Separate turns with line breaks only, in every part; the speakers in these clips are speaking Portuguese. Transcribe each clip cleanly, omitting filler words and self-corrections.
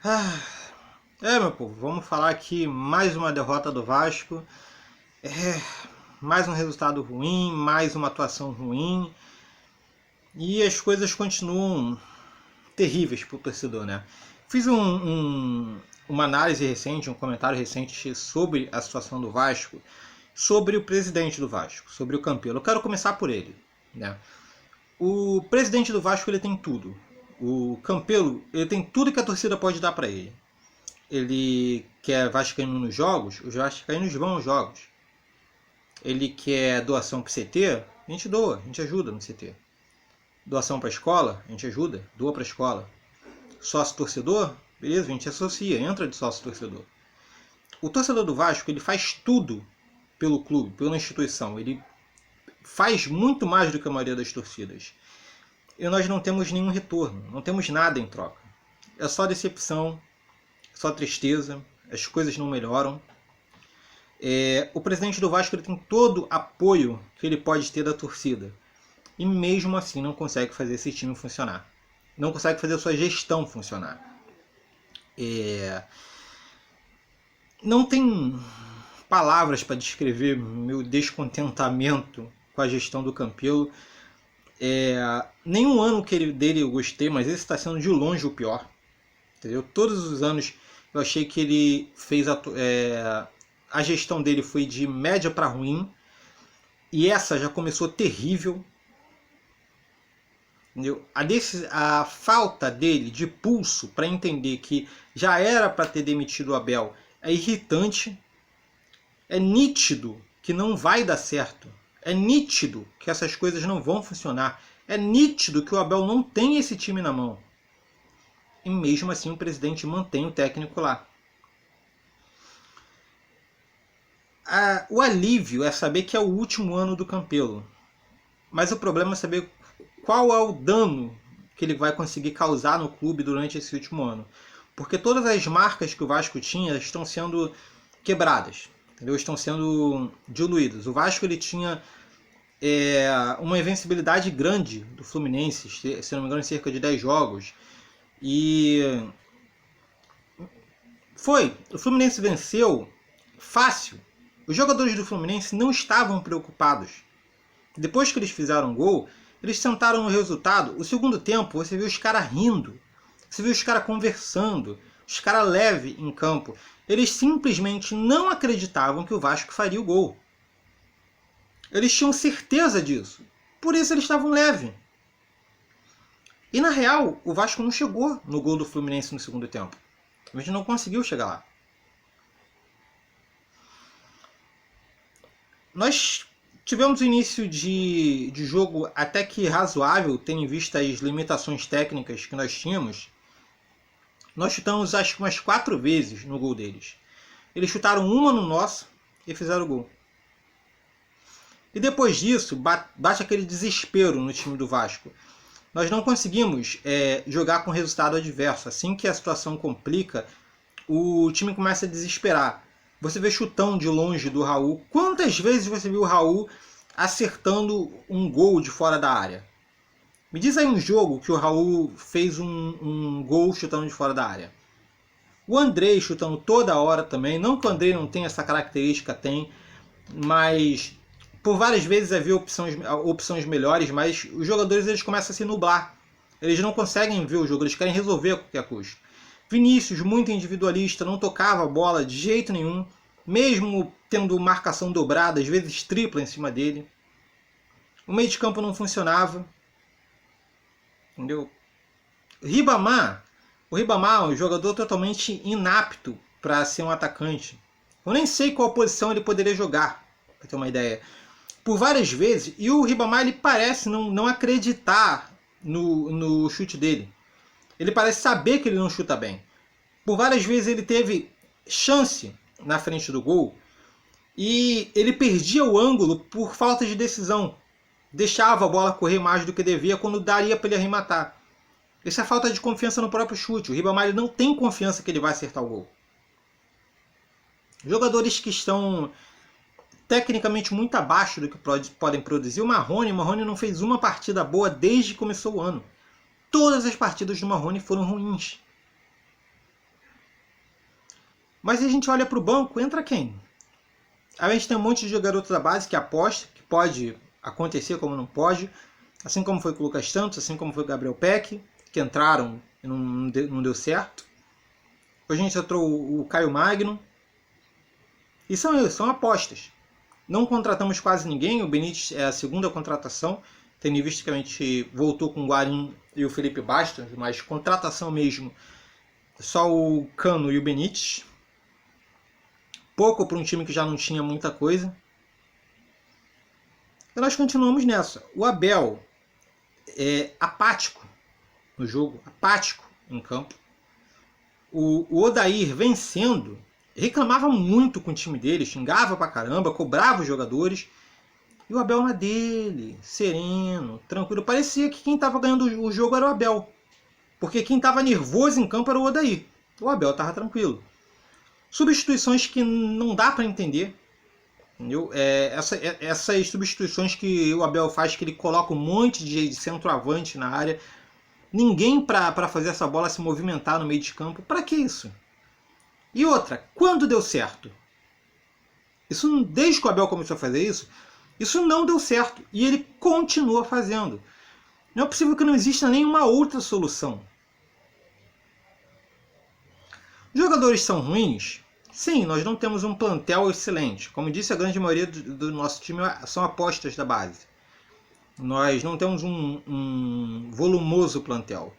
Ah, meu povo, vamos falar aqui mais uma derrota do Vasco, é, mais um resultado ruim, mais uma atuação ruim e as coisas continuam terríveis para o torcedor, né? Fiz uma análise recente, um comentário recente sobre a situação do Vasco, sobre o presidente do Vasco, sobre o Campelo. Eu quero começar por ele, né? O presidente do Vasco ele tem tudo. O Campelo ele tem tudo que a torcida pode dar para ele. Ele quer vascaíno nos jogos, os vascaínos vão aos jogos. Ele quer doação para o CT, a gente doa, a gente ajuda no CT. Doação para a escola, a gente ajuda, doa para a escola. Sócio torcedor, beleza, a gente associa, entra de sócio torcedor. O torcedor do Vasco ele faz tudo pelo clube, pela instituição. Ele faz muito mais do que a maioria das torcidas. E nós não temos nenhum retorno, não temos nada em troca. É só decepção, só tristeza, as coisas não melhoram. O presidente do Vasco ele tem todo apoio que ele pode ter da torcida. E mesmo assim não consegue fazer esse time funcionar. Não consegue fazer a sua gestão funcionar. Não tem palavras para descrever meu descontentamento com a gestão do Campelo. Nenhum ano dele eu gostei, mas esse está sendo de longe o pior. Entendeu? Todos os anos eu achei que ele fez a gestão dele foi de média para ruim, e essa já começou terrível. Entendeu? A falta dele de pulso para entender que já era para ter demitido o Abel é irritante. É nítido que não vai dar certo. É nítido que essas coisas não vão funcionar. É nítido que o Abel não tem esse time na mão. E mesmo assim o presidente mantém o técnico lá. O alívio é saber que é o último ano do Campelo. Mas o problema é saber qual é o dano que ele vai conseguir causar no clube durante esse último ano. Porque todas as marcas que o Vasco tinha estão sendo quebradas. Entendeu? Estão sendo diluídas. O Vasco ele tinha uma invencibilidade grande do Fluminense, se não me engano, em cerca de 10 jogos. E o Fluminense venceu fácil. Os jogadores do Fluminense não estavam preocupados. Depois que eles fizeram um gol, eles tentaram o resultado. O segundo tempo, você viu os caras rindo. Você viu os caras conversando. Os caras leves em campo. Eles simplesmente não acreditavam que o Vasco faria o gol. Eles tinham certeza disso. Por isso eles estavam leves. E na real, o Vasco não chegou no gol do Fluminense no segundo tempo. A gente não conseguiu chegar lá. Nós tivemos um início de jogo até que razoável, tendo em vista as limitações técnicas que nós tínhamos. Nós chutamos acho que umas 4 vezes no gol deles. Eles chutaram uma no nosso e fizeram o gol. E depois disso, bate aquele desespero no time do Vasco. Nós não conseguimos jogar com resultado adverso. Assim que a situação complica, o time começa a desesperar. Você vê chutão de longe do Raul. Quantas vezes você viu o Raul acertando um gol de fora da área? Me diz aí um jogo que o Raul fez um gol chutando de fora da área. O Andrei chutando toda hora também. Não que o Andrei não tenha essa característica, tem. Mas por várias vezes havia opções melhores, mas os jogadores eles começam a se nublar. Eles não conseguem ver o jogo, eles querem resolver a qualquer custo. Vinícius, muito individualista, não tocava a bola de jeito nenhum, mesmo tendo marcação dobrada, às vezes tripla em cima dele. O meio de campo não funcionava. Entendeu? O Ribamar é um jogador totalmente inapto para ser um atacante. Eu nem sei qual posição ele poderia jogar, para ter uma ideia. Por várias vezes, e o Ribamar ele parece não acreditar no chute dele. Ele parece saber que ele não chuta bem. Por várias vezes ele teve chance na frente do gol e ele perdia o ângulo por falta de decisão. Deixava a bola correr mais do que devia quando daria para ele arrematar. Isso é falta de confiança no próprio chute. O Ribamar ele não tem confiança que ele vai acertar o gol. Jogadores que estão tecnicamente muito abaixo do que podem produzir. O Marrone não fez uma partida boa desde que começou o ano. Todas as partidas do Marrone foram ruins. Mas se a gente olha para o banco, entra quem? A gente tem um monte de garoto da base que aposta, que pode acontecer como não pode, assim como foi com o Lucas Santos, assim como foi com o Gabriel Peck, que entraram e não deu certo. Hoje a gente entrou o Caio Magno. E são apostas. Não contratamos quase ninguém, o Benítez é a segunda contratação, tendo em vista que a gente voltou com o Guarim e o Felipe Bastos, mas contratação mesmo, só o Cano e o Benítez. Pouco para um time que já não tinha muita coisa. E nós continuamos nessa. O Abel é apático no jogo, apático em campo. O Odair vencendo, reclamava muito com o time dele, xingava pra caramba, cobrava os jogadores. E o Abel na dele, sereno, tranquilo. Parecia que quem estava ganhando o jogo era o Abel. Porque quem estava nervoso em campo era o Odair. O Abel estava tranquilo. Substituições que não dá para entender. Entendeu? Essas substituições que o Abel faz, que ele coloca um monte de centroavante na área. Ninguém para fazer essa bola se movimentar no meio de campo. Para que isso? E outra, quando deu certo? Isso, desde que o Abel começou a fazer isso não deu certo. E ele continua fazendo. Não é possível que não exista nenhuma outra solução. Os jogadores são ruins? Sim, nós não temos um plantel excelente. Como disse, a grande maioria do nosso time são apostas da base. Nós não temos um volumoso plantel.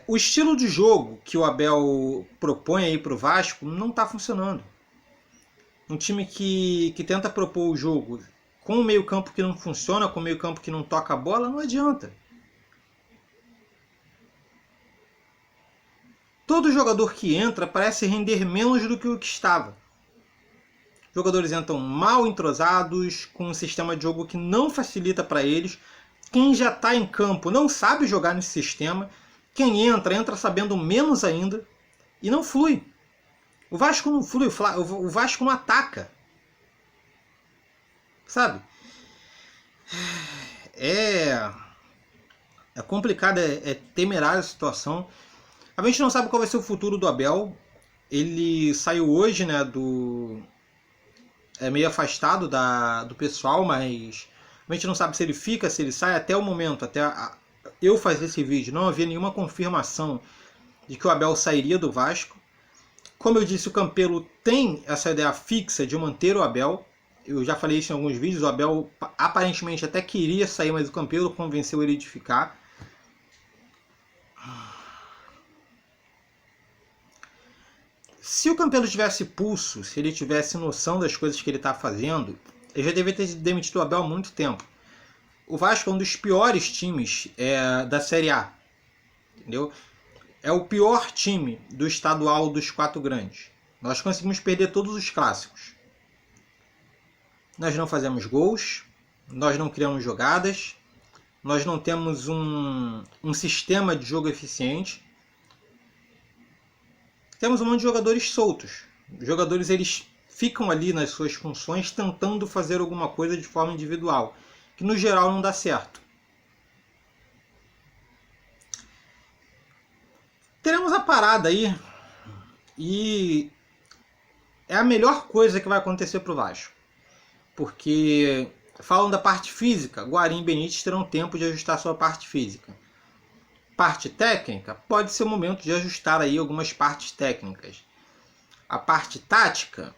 O estilo de jogo que o Abel propõe aí para o Vasco não está funcionando. Um time que tenta propor o jogo com o meio campo que não funciona, com o meio campo que não toca a bola, não adianta. Todo jogador que entra parece render menos do que o que estava. Jogadores entram mal entrosados, com um sistema de jogo que não facilita para eles. Quem já está em campo não sabe jogar nesse sistema. Quem entra sabendo menos ainda e não flui. O Vasco não flui, o Vasco não ataca. Sabe? É complicado, é temerária a situação. A gente não sabe qual vai ser o futuro do Abel. Ele saiu hoje, né, meio afastado do pessoal, mas a gente não sabe se ele fica, se ele sai. Até o momento, eu fazer esse vídeo, não havia nenhuma confirmação de que o Abel sairia do Vasco. Como eu disse, o Campelo tem essa ideia fixa de manter o Abel. Eu já falei isso em alguns vídeos. O Abel aparentemente até queria sair, mas o Campelo convenceu ele de ficar. Se o Campelo tivesse pulso, se ele tivesse noção das coisas que ele está fazendo, ele já deveria ter demitido o Abel há muito tempo. O Vasco é um dos piores times da Série A. Entendeu? É o pior time do estadual dos 4 grandes. Nós conseguimos perder todos os clássicos. Nós não fazemos gols, nós não criamos jogadas, nós não temos um sistema de jogo eficiente. Temos um monte de jogadores soltos. Os jogadores eles ficam ali nas suas funções tentando fazer alguma coisa de forma individual, que no geral não dá certo. Teremos a parada aí e é a melhor coisa que vai acontecer para o Vasco. Porque falam da parte física, Guarim e Benítez terão tempo de ajustar sua parte física. Parte técnica, pode ser o momento de ajustar aí algumas partes técnicas. A parte tática,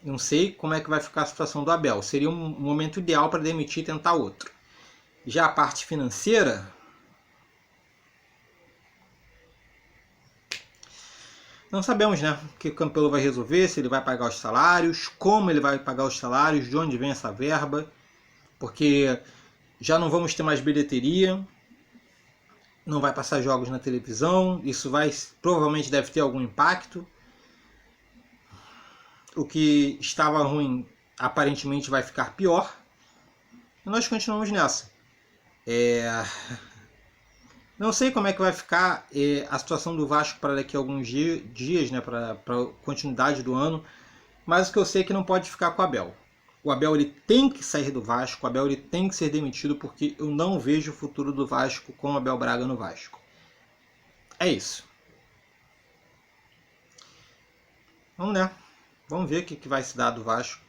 não sei como é que vai ficar a situação do Abel. Seria um momento ideal para demitir e tentar outro. Já a parte financeira, não sabemos, né, o que o Campelo vai resolver, se ele vai pagar os salários, como ele vai pagar os salários, de onde vem essa verba, porque já não vamos ter mais bilheteria, não vai passar jogos na televisão, isso provavelmente deve ter algum impacto. O que estava ruim aparentemente vai ficar pior. E nós continuamos nessa. Não sei como é que vai ficar a situação do Vasco para daqui a alguns dias, né, para a continuidade do ano, mas o que eu sei é que não pode ficar com o Abel. O Abel ele tem que sair do Vasco, o Abel ele tem que ser demitido, porque eu não vejo o futuro do Vasco com o Abel Braga no Vasco. É isso. Vamos, né? Vamos ver o que vai se dar do Vasco.